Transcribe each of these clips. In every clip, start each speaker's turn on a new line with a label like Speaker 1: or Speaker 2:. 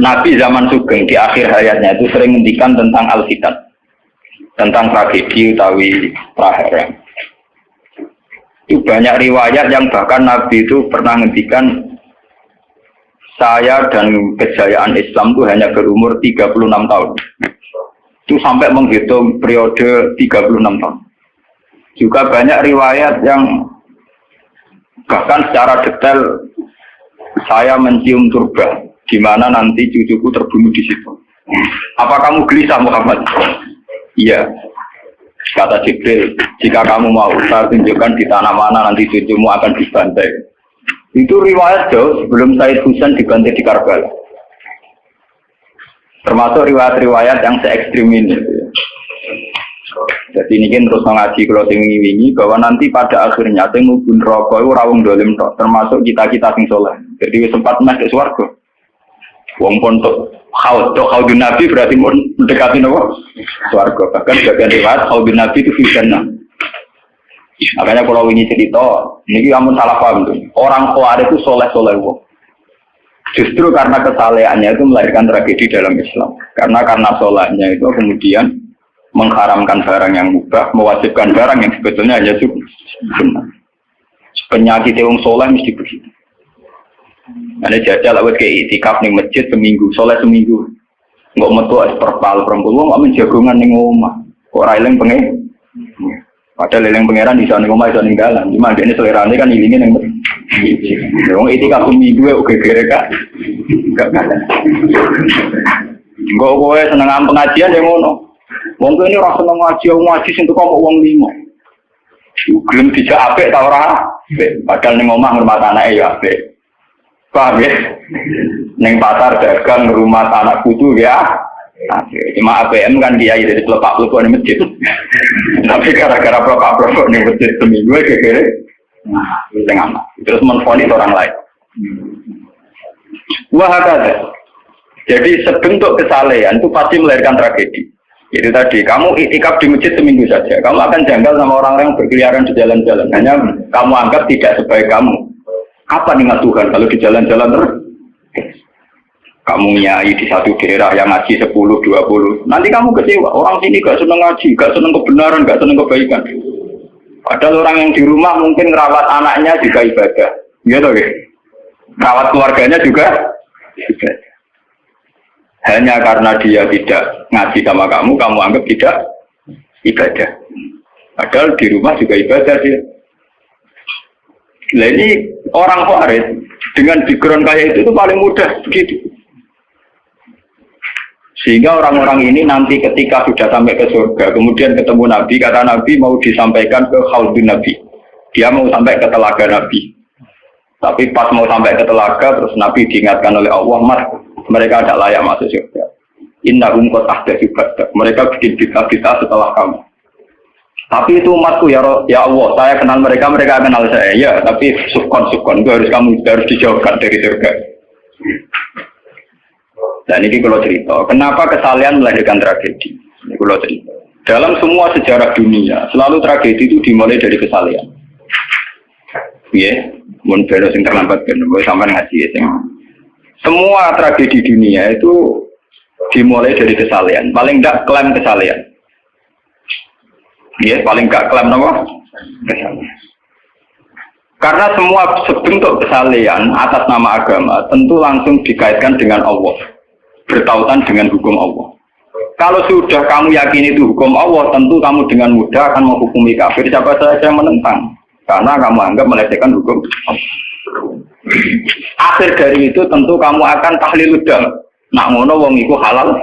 Speaker 1: Nabi zaman Sugeng di akhir hayatnya itu sering ngendikan tentang al-fitan, tentang tragedi utawi prahara. Itu banyak riwayat yang bahkan Nabi itu pernah ngendikan, saya dan kejayaan Islam itu hanya berumur 36 tahun. Itu sampai menghitung periode 36 tahun. Juga banyak riwayat yang bahkan secara detail saya mencium turba, di mana nanti cucuku terbunuh di situ. Apa kamu gelisah Muhammad? Iya. Kata Jibril, jika kamu mau saya tunjukkan di tanah mana nanti cucumu akan dibantai. Itu riwayat jauh sebelum Said Husain dibantai di Karbala. Termasuk riwayat-riwayat yang se-ekstrim ini. Jadi ini kan terus mengaji kalau tinggi-tinggi bahwa nanti pada akhirnya sing mubun rokok itu rawung dolim tok, termasuk kita-kita sing soleh. Jadi sempat masuk swarga. Wong pontok khaudun Nabi berarti mendekati nopo swarga. Bahkan bagian riwayat khaudun Nabi itu fitnah. Makanya kalau ini cerita, ini kamu salah paham tuh. Orang Khawarij itu soleh-soleh wong. Justru karena kesalehannya itu melahirkan tragedi dalam Islam. Karena solehnya itu kemudian mengharamkan barang yang mubah, mewajibkan barang yang sebetulnya hanya sunnah. Penyakit wong soleh mesti begitu. Ada jajal awet kayak itikaf ning masjid seminggu, soleh seminggu. Enggak metu es perpal perempuan, enggak menjagongan ning omah. Ora eling pengen. Padahal eling pangeran di sana omah iso ning dalan. Cuma dene selerane kan ilinge ning wong itikaf seminggu oke gere Kak. Enggak ada. Enggak kowe seneng pengajian ya ngono. Wong kene ora seneng ngaji sing teko wong limo. Gelem dijak apik ta ora? Padahal ning omah ngurmat anake ya apik. Paham ya? Ning pasar dagang rumah anak putu ya. Cuma APM kan kiai dari pelepak-pelepak di masjid. Tapi gara-gara pelepak-pelepak di masjid seminggu kira-kira itu ngamak. Terus menfonis orang lain. Wah ada. Jadi sebentuk kesalehan itu pasti melahirkan tragedi. Itu tadi, kamu iktikaf di masjid seminggu saja. Kamu akan janggal sama orang-orang yang berkeliaran di jalan-jalan. Hanya kamu anggap tidak sebaik kamu. Apa nikmat Tuhan kalau di jalan-jalan terus? Kamu nyai di satu daerah yang ngaji 10, 20. Nanti kamu kecewa. Orang sini gak seneng ngaji, gak seneng kebenaran, gak seneng kebaikan. Padahal orang yang di rumah mungkin ngerawat anaknya juga ibadah. Gitu ya? Ngerawat keluarganya juga ibadah. Hanya karena dia tidak ngaji sama kamu anggap tidak ibadah. Padahal di rumah juga ibadah dia. Nah ini orang Khawarij dengan background kayak itu paling mudah begitu. Sehingga orang-orang ini nanti ketika sudah sampai ke surga, kemudian ketemu Nabi, kata Nabi mau disampaikan ke Khaudun Nabi. Dia mau sampai ke telaga Nabi. Tapi pas mau sampai ke telaga, terus Nabi diingatkan oleh Allah, Mas, mereka tidak layak masuk surga. Innahum qad ahdatsu ba'dak. Mereka bikin bid'ah setelah kamu. Tapi itu umatku ya Allah, saya kenal mereka kenal saya. Ya, tapi sukon itu harus dijauhkan dari surga. Dan ini kalau cerita, kenapa kesalehan melahirkan tragedi? Ini kalau cerita. Dalam semua sejarah dunia, selalu tragedi itu dimulai dari kesalehan. Ya, mun beres sing terlambat kan, sampean ngaji ya. Semua tragedi dunia itu dimulai dari kesalehan. Paling enggak klaim kesalehan. Ya, paling enggak klaim apa? Kesalehan. Karena semua bentuk kesalehan atas nama agama tentu langsung dikaitkan dengan Allah. Bertautan dengan hukum Allah. Kalau sudah kamu yakin itu hukum Allah, tentu kamu dengan mudah akan menghukumi kafir siapa saja yang menentang. Karena kamu anggap melecehkan hukum Allah. Akhir dari itu tentu kamu akan tahlil dam. Nak ngono wong iku halal.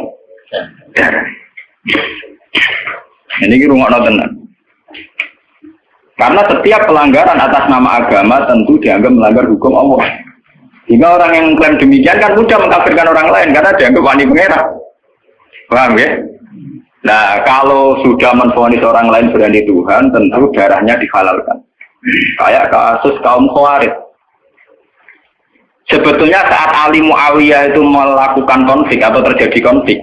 Speaker 1: Ini rungokno tenan. Karena setiap pelanggaran atas nama agama tentu dianggap melanggar hukum Allah. Hingga orang yang mengklaim demikian kan mudah mengkafirkan orang lain karena dianggap wani pengerah. Paham ya? Nah, kalau sudah menvonis orang lain berani Tuhan, tentu darahnya dihalalkan. Kayak kasus kaum Khawarij. Sebetulnya saat Ali Muawiyah itu melakukan konflik atau terjadi konflik,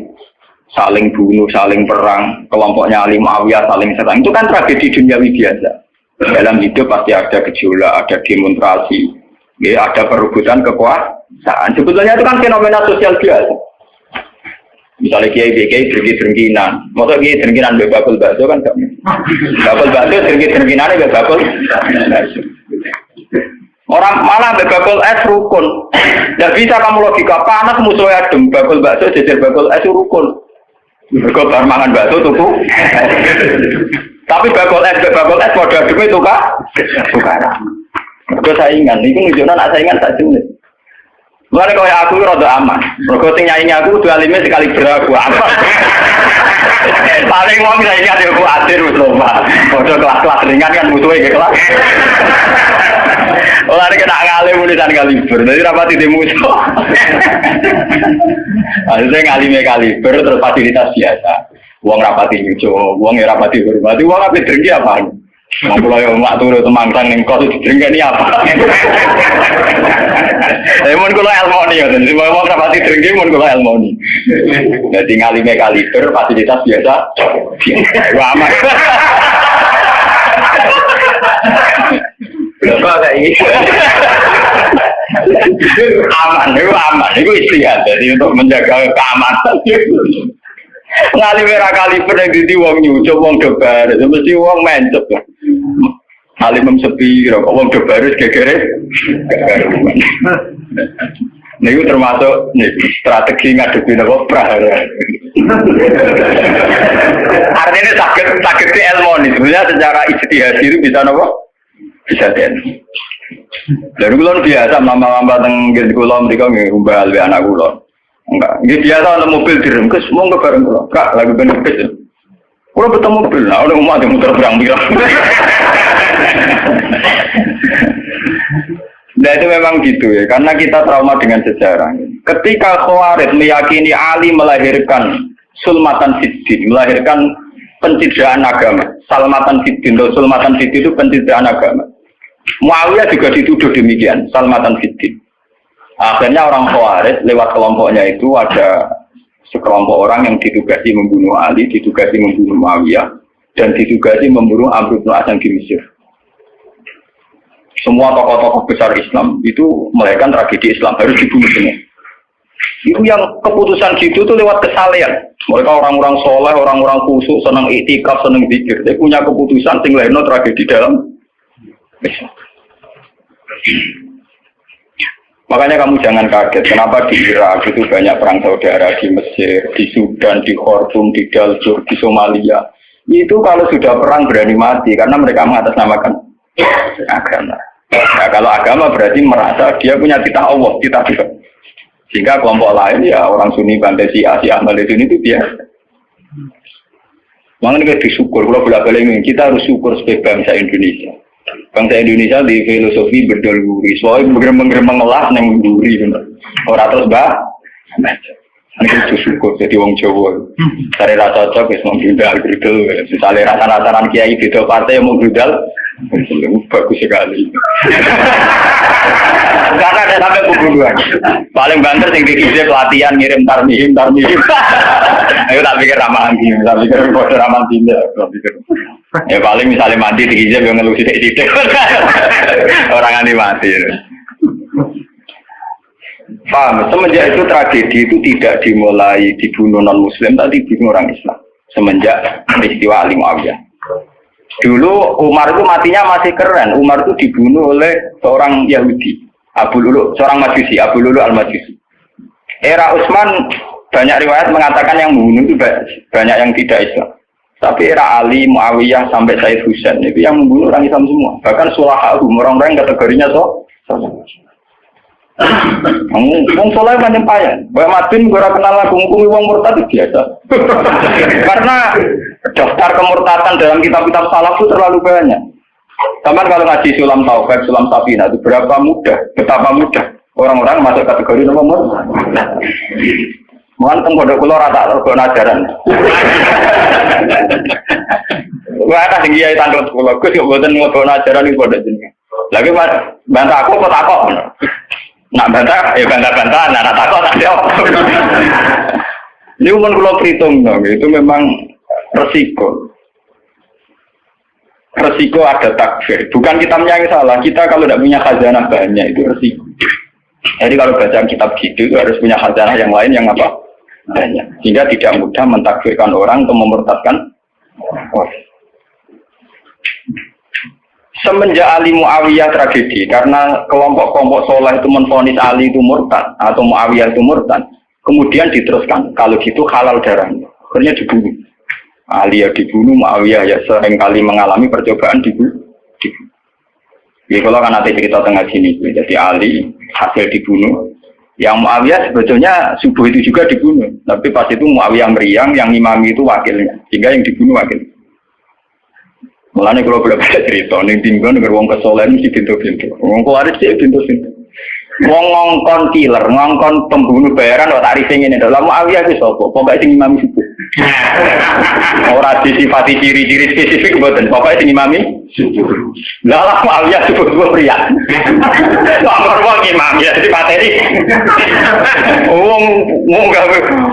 Speaker 1: saling bunuh, saling perang, kelompoknya Ali Muawiyah saling serang, itu kan tragedi duniawi biasa. Dalam hidup pasti ada gejolak, ada demonstrasi. Ya, ada perebutan kekuasaan. Sebetulnya itu kan fenomena sosial biasa. Misalnya kiai drengki-drengkinan, maksudnya kiai drengkinan bakul bakso kan gak bakul bakso drengki-drengkinan gak bakul. Orang malah bakul es rukun. Tidak bisa kamu logika panas musuhnya adem bakul bakso jejer bakul es rukun. Mereka bar mangan bakso tuku. Tapi bakul es pada adem itu kak. Tukaran. Mereka saingan, itu nunjukkan saingan tak jenis. Mulai kalau aku rada aman. Mergo sing nyaingi aku kudu alime sekali beraku aman. Paling wong saiki ade aku adir wis lho, Pak. Padha kelas-kelas ringan kan musuhe ke kelas. Ora nek tak ngalim ulisan kaliber. Dadi rapati di musuh. Ada ngalime kaliber terus fasilitas biasa. Wong rapati nyucu, wong rapati hormati, wong ape drengki apa? Mau pulau yang mak turu temangkang ning kos drengki apa? Mun kula elmoni ya, jadi mau rapati drengki mun kula elmoni. Jadi ngalime kaliber fasilitas biasa. Wah aman. Berapa kayak ini? Aman, itu istihad. Jadi untuk menjaga keamanan. Ngalime ra kaliber yang dadi wong nyucup wong dobar, mesti wong mencep. Alim sepi, kok wong dobar wis gegere. Niku termasuk strategi ngadepi napa prahara. Artinya sakit di ilmu sebenarnya secara ijtihad itu bisa napa? Bisa den. Lalu kulon biasa mama-mama teng nggih kula mriko nggih umbal anak kula. Enggak, ini biasa ada mobil direngkes, mau nggak bareng pulang, kak lagi benefit ya. Kalau betul mobil, nah udah umat yang muter berang-berang. Nah itu memang gitu ya, karena kita trauma dengan sejarah. Ketika Khawarij meyakini Ali melahirkan sulmatan siddin, melahirkan pencitraan agama. Salmatan siddin, sulmatan siddin itu pencitraan agama. Muawiyah juga dituduh demikian, salmatan siddin. Akhirnya orang Khawarij lewat kelompoknya itu ada sekelompok orang yang ditugasi membunuh Ali, ditugasi membunuh Muawiyah, dan ditugasi membunuh Amr bin As di Mesir. Semua tokoh-tokoh besar Islam itu melahirkan tragedi Islam harus dibunuh semua. Itu yang keputusan gitu itu lewat kesalehan. Mereka orang-orang soleh, orang-orang khusyuk, senang iktikaf, senang zikir. Dia punya keputusan sing lahirno tragedi dalam Islam. Makanya kamu jangan kaget, kenapa di Irak itu banyak perang saudara, di Mesir, di Sudan, di Khartoum, di Darfur, di Somalia. Itu kalau sudah perang berani mati, karena mereka mengatasnamakan agama. Nah, kalau agama berarti merasa dia punya titah Allah, titah Tuhan. Sehingga kelompok lain ya orang Sunni, Bantai, Syiah, Ahmad itu biasa. Makanya kita disyukur, kalau bolak-balik kita harus syukur sebagai bangsa Indonesia. Bangsa Indonesia di filosofi berdaluri, soalnya bergerem-gerem ngelas yang berduri, orang terus ini itu syukur jadi wong Jawa. Cari rasa cocok, es mau grudal, misalnya rasa-rasaran kiai di partai yang mau grudal, bagus sekali. Karena ada sampai pembunuhan. Paling banter yang dikisih pelatihan ngirim tarmihim. Ayo tak pikir ramalan gini, tak pikir bodoh ramalan tindak, tak pikir. Ya paling misalnya mati dikisih yang ngeluh sidik-sidik. Orang aneh mati. Paham? Semenjak itu tragedi itu tidak dimulai dibunuh non-muslim, tapi dibunuh orang Islam. Semenjak peristiwa Ali Muawiyah. Dulu Umar itu matinya masih keren. Umar itu dibunuh oleh seorang Yahudi, Abu Lulu, seorang Majusi, Abu Lulu al-Majusi. Era Utsman banyak riwayat mengatakan yang membunuh itu banyak yang tidak Islam. Tapi era Ali, Muawiyah sampai Said Husain itu yang membunuh orang Islam semua. Bahkan sulahahum, orang-orang yang kategorinya wong soleh penyampaian. Mbak Madin gue kenal lagu ngukumi wong murtad biasa. Karena daftar kemurtadan dalam kitab-kitab salaf itu terlalu banyak. Sama kalau ngaji Sulam Taufik, Sulam Sabina itu betapa mudah orang-orang masuk kategori nomor murtad. Mohon pengkodok kulo rata tergon ajaran. Wah ada tinggi ya tanggal kulo, gue juga buatan ngodon ajaran ini kodok jenis. Lagi bantah aku kok takok. Nak bantah, ya bantah-bantah, nak takut tak jawab. Ini umum kalau perhitung, itu memang resiko. Resiko ada takfir. Bukan kita yang salah, kita kalau tidak punya khazanah banyak, itu resiko. Jadi kalau baca kitab gitu itu harus punya khazanah yang lain yang apa? Banyak. Sehingga tidak mudah mentakfirkan orang atau memurtadkan orang. Semenjak Ali Muawiyah tragedi, karena kelompok-kelompok soleh itu menvonis Ali itu murtad atau Muawiyah itu murtad, kemudian diteruskan, kalau gitu halal darahnya, akhirnya dibunuh. Ali ya dibunuh, Muawiyah ya seringkali mengalami percobaan dibunuh. Jadi kalau kan ada cerita tengah sini, jadi Ali hasil dibunuh, yang Muawiyah sebetulnya subuh itu juga dibunuh, tapi pas itu Muawiyah meriang, yang imami itu wakilnya, sehingga yang dibunuh wakil. Mulanya kalau boleh baca cerita, nih tinggal dengan wong kesolehan mesti pintu-pintu, wong keluaris sih pintu-pintu. Wong ngongkon killer, ngongkon pembunuh bayaran, waktu tarif ini dalam Muawiyah itu sopo, pokoknya sing imami subuh. Orang disifati ciri-ciri spesifik buatan, pokoknya sing imami subuh. Lah Muawiyah subuh pria. Wong imam ya di materi.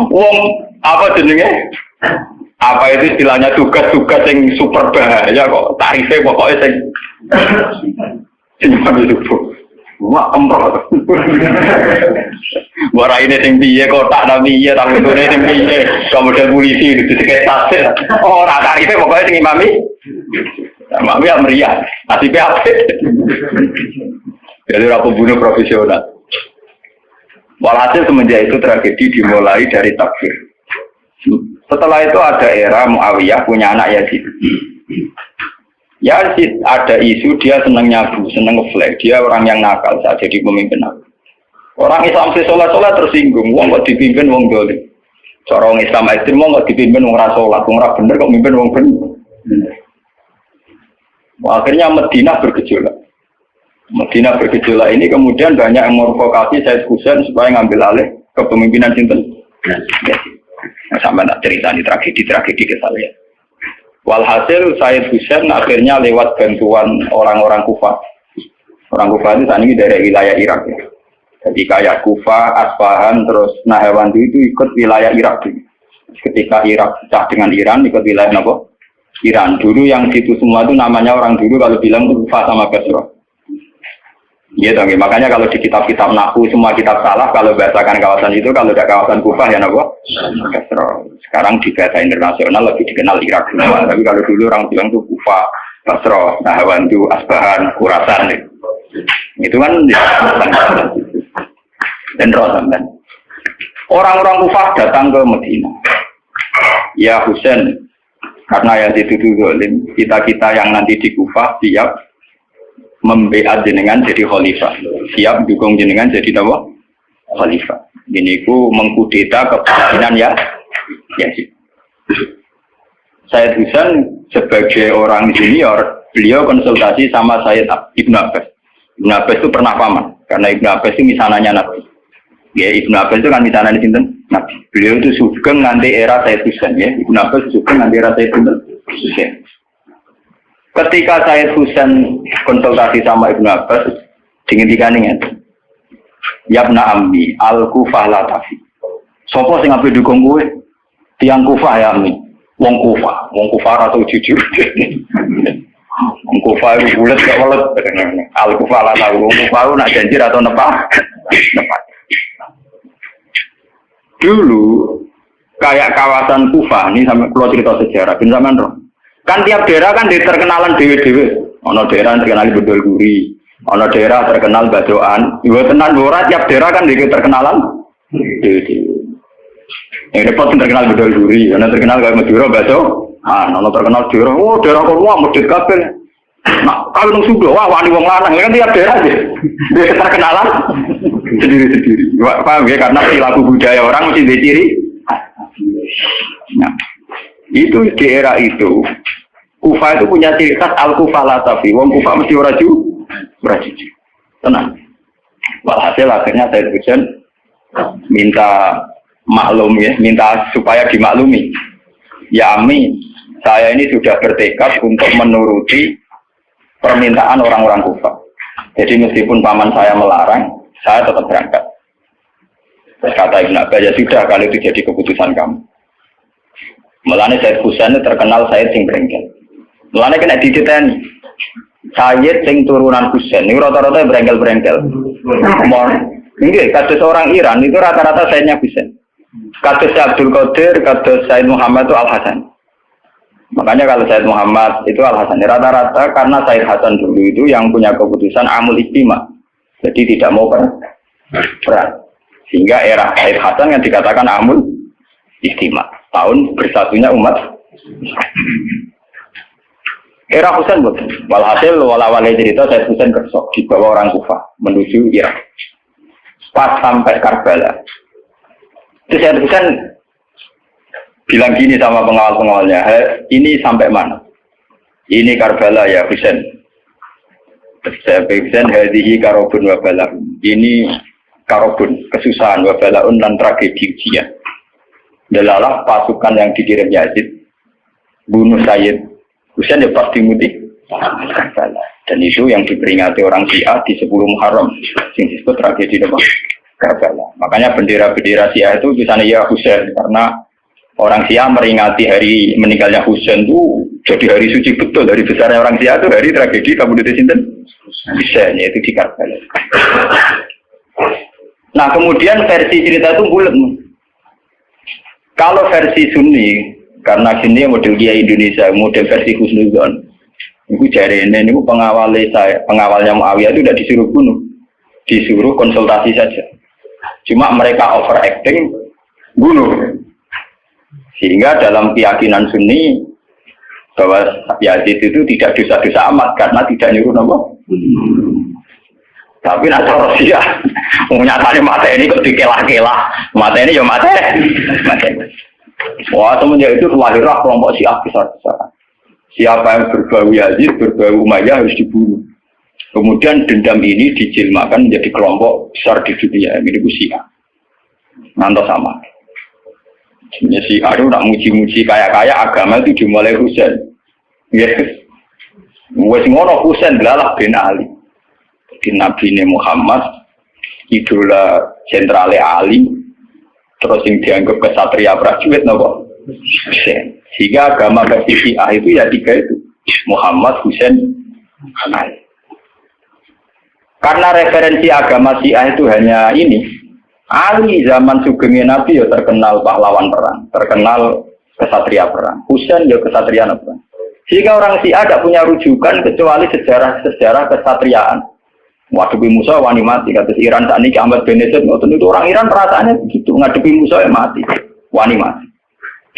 Speaker 1: Wong apa jenenge? Apa itu istilahnya tugas-tugas yang super bahaya kok tarifnya pokoknya sing imami subuh. Wah, emprot. Wara ini sing piye kotak nang piye tangune sing piye kemudian polisi itu sekitar. Oh, ora tarife pokoke sing imami. Imami ya meriah. Nasibe apik. Jadi ora pembunuh profesional. Walhasil semenjak itu tragedi dimulai dari takfir. Setelah itu ada era Muawiyah punya anak Yazid. Yazid ada isu dia senang nyabu, senang ngeflag, dia orang yang nakal saat jadi pemimpin. Orang Islam sholat tersinggung, wong kok dipimpin wong dolim. Orang Islam ekstrem wong kok dipimpin wong rasolat, wong ra bener kok mimpin wong bener. Akhirnya Madinah bergejolak. Madinah bergejolak ini kemudian banyak yang merokokasi Said Husain supaya ngambil alih kepemimpinan sinten. Sampai tak cerita di tragedi ke saya. Walhasil Said Husain akhirnya lewat bantuan orang-orang Kufah. Orang Kufah itu saat ini dari wilayah Irak ya. Jadi kayak Kufah, Asfahan, terus Nahrawan itu ikut wilayah Irak. Ketika Irak pecah dengan Iran, ikut wilayah apa? Iran. Dulu yang situ semua itu namanya orang dulu kalau bilang itu Kufah sama Basra. Iya dong, makanya kalau di kitab-kitab Nahwu semua kitab salah kalau bahasakan kawasan itu, kalau ada kawasan Kufah ya apa? Basra. Sekarang di bahasa internasional lebih dikenal Irak semua, tapi kalau dulu orang bilang itu Kufah, Basra, Nahrawan itu Asbahan, Khurasan. Itu kan dan Rosamban. Orang-orang Kufah datang ke Madinah. Ya Husain, karena yang dituduh zalim, kita yang nanti di Kufah siap membeat jenengan jadi khalifah, siap dukung jenengan jadi apa? Khalifah. Ini ku mengkudeta kepemimpinan ya. Said Husain sebagai orang junior, beliau konsultasi sama Said Ibn Abbas. Ibn Abbas itu pernah paman, karena Ibn Abbas itu misananya Nabi. Ya, Ibn Abbas itu kan misalnya di sini Nabi. Beliau itu sugeng nanti era Said Husain ya. Ibn Abbas sugeng nanti era Said Husain. Ketika Said Husain konsultasi sama Ibn Abbas, dihentikan ini. Yabna ammi al-Kufah la tafi. Sopo sing ape dukung kowe? Tiang Kufah ya ammi. Wong Kufah atau jujur. Wong Kufah itu bulat gak welet. Al-Kufah la tafi. Wong Kufah nak janji atau nepak. Dulu kayak kawasan Kufah ini sampai keluar cerita sejarah bin zaman roh. Kan tiap daerah kan terkenalan dewe-dewe. Ono daerah terkenal Bedol Guri, ono daerah terkenal Badoan. Dua tenan ora tiap daerah kan terkenalan dewe-dewe. Yang repot terkenal Bedol Guri, ono terkenal kayak Madura Bado. Ono terkenal daerah, oh daerah kono medhit kabeh. Nah, kalau nang Sunda wah wani wong lanang kan tiap daerah dia terkenalan sendiri-sendiri. Paham ya, karena perilaku budaya orang mesti diciri. Nah, itu di era itu Kufah itu punya ciri khas al-Kufah la tafi. Wong Kufah mesti ora jujur. Tenang. Walhasil akhirnya Said Husain minta maklum ya, minta supaya dimaklumi. Ya Ami, saya ini sudah bertekad untuk menuruti permintaan orang-orang Kufah. Jadi meskipun paman saya melarang, saya tetap berangkat. Kata Ibn Abbas, ya sudah kalau itu jadi keputusan kamu. Mulanya Said Husain terkenal Said sing brengkel. Mulanya kena diceritain Said sing turunan Husain. Ini rata-rata brengkel-brengkel. Ini kasus orang Iran itu rata-rata Sayyidnya Husain. Kasus Abdul Qadir, kasus Sayyid Muhammad itu Al-Hasan. Makanya kalau Sayyid Muhammad itu Al-Hasan. Rata-rata karena Sayyid Hasan dulu itu yang punya keputusan amul istima. Jadi tidak mau perang. Sehingga era Sayyid Hasan yang dikatakan amul istima. Tahun bersatunya umat. Era Husain betul. Walhasil wala-wala cerita Sayyid Husain kersok dibawa orang Kufah menuju Irak. Pas sampai Karbala. Terus Sayyid Husain bilang gini sama pengawal-pengawalnya, ini sampai mana? Ini Karbala ya Husain. Saya Husain hadihi karobun wa bala'un. Ini karobun, kesusahan wa bala'un dan tragedi ujian. Delalah pasukan yang dikirim Yazid bunuh Sayyid Husain ya pasti mudik Karbala. Dan itu yang diperingati orang Syiah di 10 Muharram yang disebut tragedi Karbala. Makanya bendera-bendera Syiah itu tulisannya ya Husain karena orang Syiah meringati hari meninggalnya Husain itu jadi hari suci betul. Dari besarnya orang Syiah itu hari tragedi Kabudut Sinten Husain, yaitu di Karbala. Nah kemudian versi cerita itu bulat. Kalau versi Sunni, karena sini model Kiai Indonesia, model versi Husnudzon, itu jari ini pengawalnya Muawiyah itu tidak disuruh bunuh, disuruh konsultasi saja. Cuma mereka overacting bunuh. Sehingga dalam keyakinan Sunni bahwa Yazid itu tidak dosa-dosa amat karena tidak nyuruh apa. Tapi nak Rusia menyatakan mata ini kok dikelah-kelah, mata ini ya mata. Wah semenjak itu lahirlah kelompok Syiah besar-besaran. Siapa yang berbau Yazid, berbau Umayyah harus dibunuh. Kemudian dendam ini dijilmakan menjadi kelompok besar di dunia. Ini itu Syiah. Nanti sama. Sebenarnya Syiah itu nak muji-muji kaya-kaya agama itu dimulai Husain. Yes. Wes ngono Husain belalah bin Ali. Di Nabi Muhammad, idola sentrale Ali, terus yang dianggap kesatria prajurit nopo Husain. Sehingga agama versi Syiah itu ya 3 itu, Muhammad, Husain, Ali. Karena referensi agama Syiah itu hanya ini, Ali zaman sugengnya Nabi ya terkenal pahlawan perang, terkenal kesatria perang. Husain ya kesatria perang. Sehingga orang Syiah tidak punya rujukan kecuali sejarah kesatriaan. Ngadepi Musa wani mati, kata Iran saat ini Ahmad bin Yazid, itu orang Iran perasaannya begitu, ngadepi Musa ya mati, wani mati.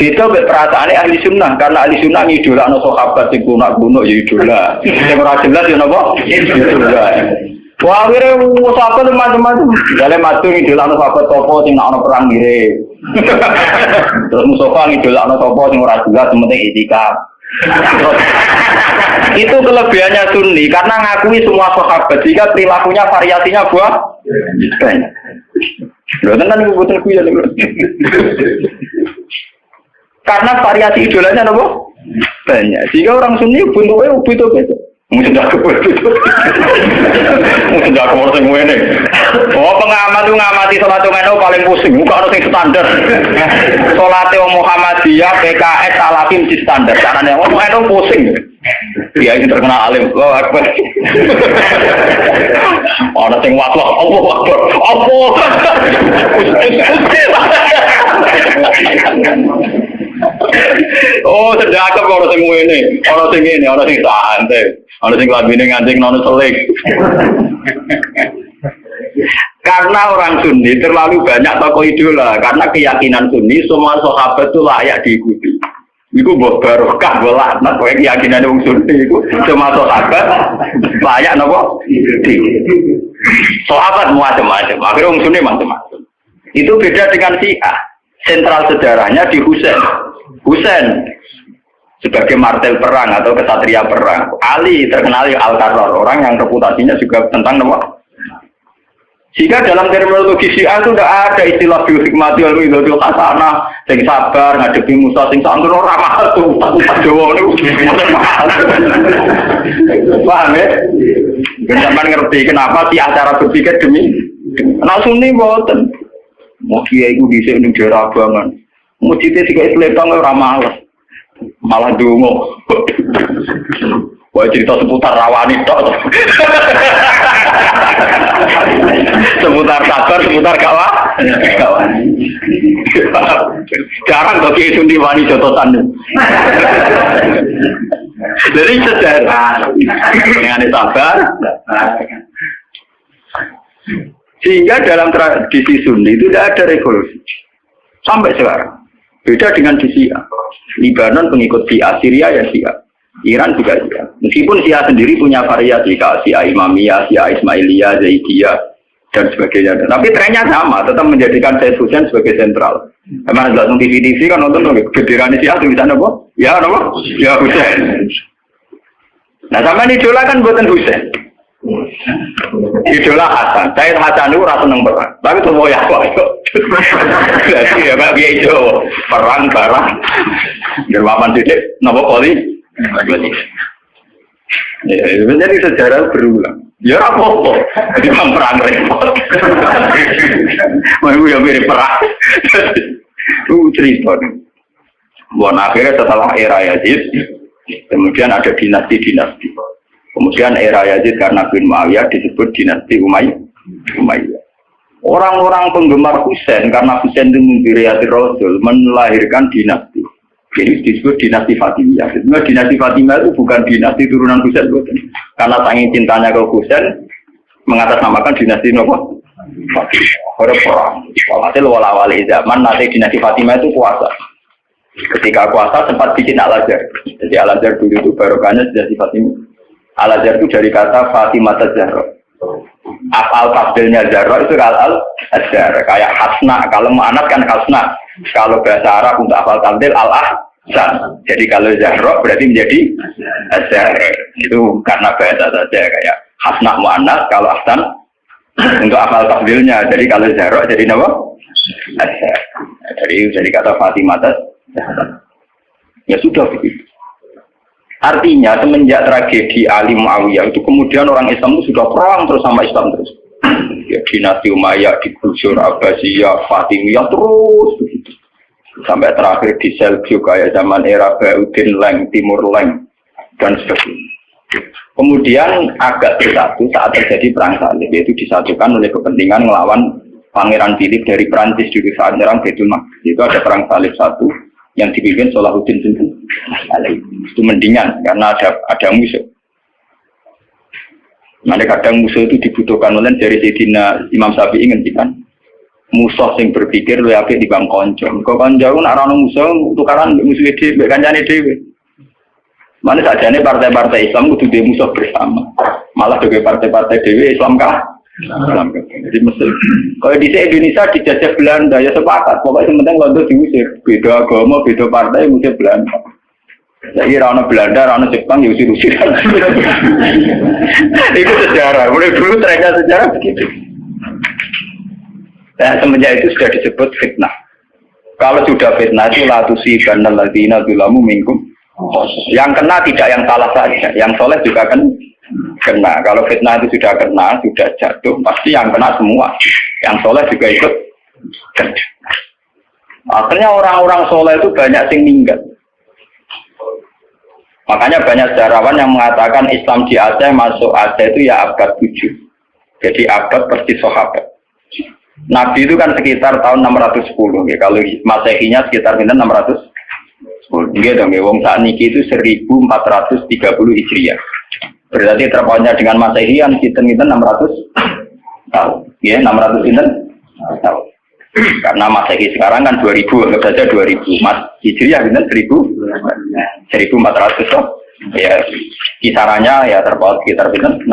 Speaker 1: Itu perasaannya ahli sunnah, karena ahli sunnah idola no sahabat sing kuno ya idola, yang ora jelas ya napa idola. Wah akhirnya sahabat macam-macam, dalam matu idola no sahabat topo sing nak ono perang dire. Terus Mustafa idola no topo sing ora jelas, penting itikaf. Itu kelebihannya Sunni karena ngakui semua sahabat jika perilakunya variasinya banyak. Loh tenan iku boten kuwi ya. Karena variasi idolanya apa? Banyak. Jika orang Sunni bentuke ubit-ubit. Mungkin tidak kebetulan. Mungkin tidak kebetulan semua ini. Oh pengamat itu ngamati sholat umeno paling pusing. Bukan harus yang standar. Sholat Muhammadiyah, PKS, Salafim di standar. Caranya umeno pusing. Dia ini terkenal alim. Oh akbar. Ada yang waklah. Allah akbar. Allah. Oh sedekah orang sing ngene, orang sing ngene, orang sing santai, orang sing labine ngancing nono selik. Karena orang Sunni terlalu banyak tokoh idola, karena keyakinan Sunni semua sahabat itu layak diikuti. Iku mbok barokah bola, nah kowe keyakinan wong Sunni iku semua sahabat layak napa? Sahabat macam-macam, akhirnya wong Sunni macam-macam. Itu beda dengan Syiah. Sentral sejarahnya di Husain. Husain sebagai martel perang atau kesatria perang. Ali terkenal Al-Qarrar, orang yang reputasinya juga tentang nama. Jika dalam terminologi Syiah itu tidak ada istilah biohikmati al-wilayatul hasanah, sing sabar ngadepi Musa sing santun ora mahal tuh, Jawa niku mahal. Paham ya? Sampeyan ngerti kenapa sih acara berpikir demi Sunni mboten. Mau kiai ku dhisik ning daerah Abangan. Mujite sik Islam ora malah. Malah donga. Wah cerita seputar rawani tok. Seputar sabar, seputar kawan. Jarang kok itu diwani jotosan. Jadi sejarah dengan sabar. Sehingga dalam tradisi Sunni itu tidak ada revolusi sampai sekarang. Beda dengan di Syiah. Libanon pengikut Syiah, Syria ya Syiah, Iran juga Syiah. Meskipun Syiah sendiri punya variasi, Syiah Imamiyah, Syiah Ismailiyah, Zaidiyah dan sebagainya. Tapi trennya sama, tetap menjadikan Said Hussein sebagai sentral. Emang langsung TV kan nonton bendera Syiah tulisannya apa? Ya apa? Ya Hussein. Nah sama ini idola kan buatan Hussein. Idola Hasan, Said Hasan itu rasa seneng perang, tapi semua ya kok. Jadi ya Pak Kiai Jawa, perang barang, dermawan titik, nopo poli. Ya, menjadi sejarah berulang. Ya apa-apa, di perang repot. Mau yang mirip perang. Itu cerita. Buat akhirnya setelah era Yazid, kemudian ada dinasti-dinasti. Kemudian era Yazid karena bin Muawiyah disebut dinasti Umayyah. Orang-orang penggemar Husain karena Husain itu mendiriati Rasul melahirkan dinasti. Jadi disebut dinasti Fatimiyah. Sebenarnya dinasti Fatimiyah itu bukan dinasti turunan Husain, karena saking cintanya ke Husain mengatasnamakan dinasti apa? Fatimiyah. Ada perang. Hasil wala-wali zaman nanti dinasti Fatimiyah itu kuasa. Ketika kuasa sempat bikin Al-Azhar. Jadi Al-Azhar dulu itu barokahnya dinasti Fatimiyah. Al-Azhar itu dari kata Fatimah Zahra. Afal tafdilnya Zahra itu Al-Azhar. Kayak Hasna, kalau mu'anat kan Hasna. Kalau bahasa Arab untuk afal tafdil Al-Ahsan. Jadi kalau Zahra berarti menjadi Azhar. Itu karena bahasa saja kayak Hasna mu'anat, kalau Ahsan untuk afal tafdilnya. Jadi kalau Zahra jadi apa? Azhar. Jadi kata Fatimah Zahra. Ya sudah begitu. Artinya semenjak tragedi Ali Muawiyah itu kemudian orang Islam itu sudah perang terus sama Islam terus. Ya, dinasti Umayyah, digusur Abbasiyah, Fatimiyah terus begitu. Sampai terakhir di Seljuk kayak zaman era Bauddin Leng, Timur Leng dan sebagainya. Kemudian agak bersatu saat terjadi perang salib, yaitu disatukan oleh kepentingan melawan Pangeran Philip dari Prancis dulu saat menyerang Baitul Maqdis. Itu ada perang salib satu yang dipimpin Salahuddin itu mendingan karena ada musuh. Nanti kadang musuh itu dibutuhkan oleh dari Sayyidina Imam Syafi'i ngendikan musuh yang berpikir lebih apik di bang konco. Kau konco nak ana musuh tukaran musuh dhewe, kancane dhewe. Mana sajane partai-partai Islam kudu dhewe musuh bersama. Malah juga partai-partai dhewe Islam kah? Islam. Jadi mesti kalau di Indonesia dijajah Belanda ya sepakat pokoknya yang penting Londo diusir, beda agama, beda partai musir Belanda. Jadi rana Belanda, rana Jepang ya usir-usir. Itu sejarah, mulai dulu trennya sejarah begitu. Dan semenjak itu sudah disebut fitnah. Kalau sudah fitnah itu latusiban alladzina dzalamu minkum. Yang kena tidak yang salah saja, yang soleh juga kan kena. Kalau fitnah itu sudah kena, sudah jatuh, pasti yang kena semua. Yang soleh juga ikut. Akhirnya orang-orang soleh itu banyak yang meninggal. Makanya banyak sejarawan yang mengatakan Islam di Aceh masuk Aceh itu ya abad 7. Jadi abad persis sahabat. Nabi itu kan sekitar tahun 610. Ya. Kalau Masehinya sekitar 610. Gitu dong, wong saat niki itu 1430 Hijriah. Berarti terpautnya dengan Masehi yang kita 600 tahun. Ya, 600 tahun. Karena Masehi sekarang kan 2000, anggap saja 2000. Mas Hijriah kan 1400 toh. Ya, kisarannya ya terpaut sekitar 600.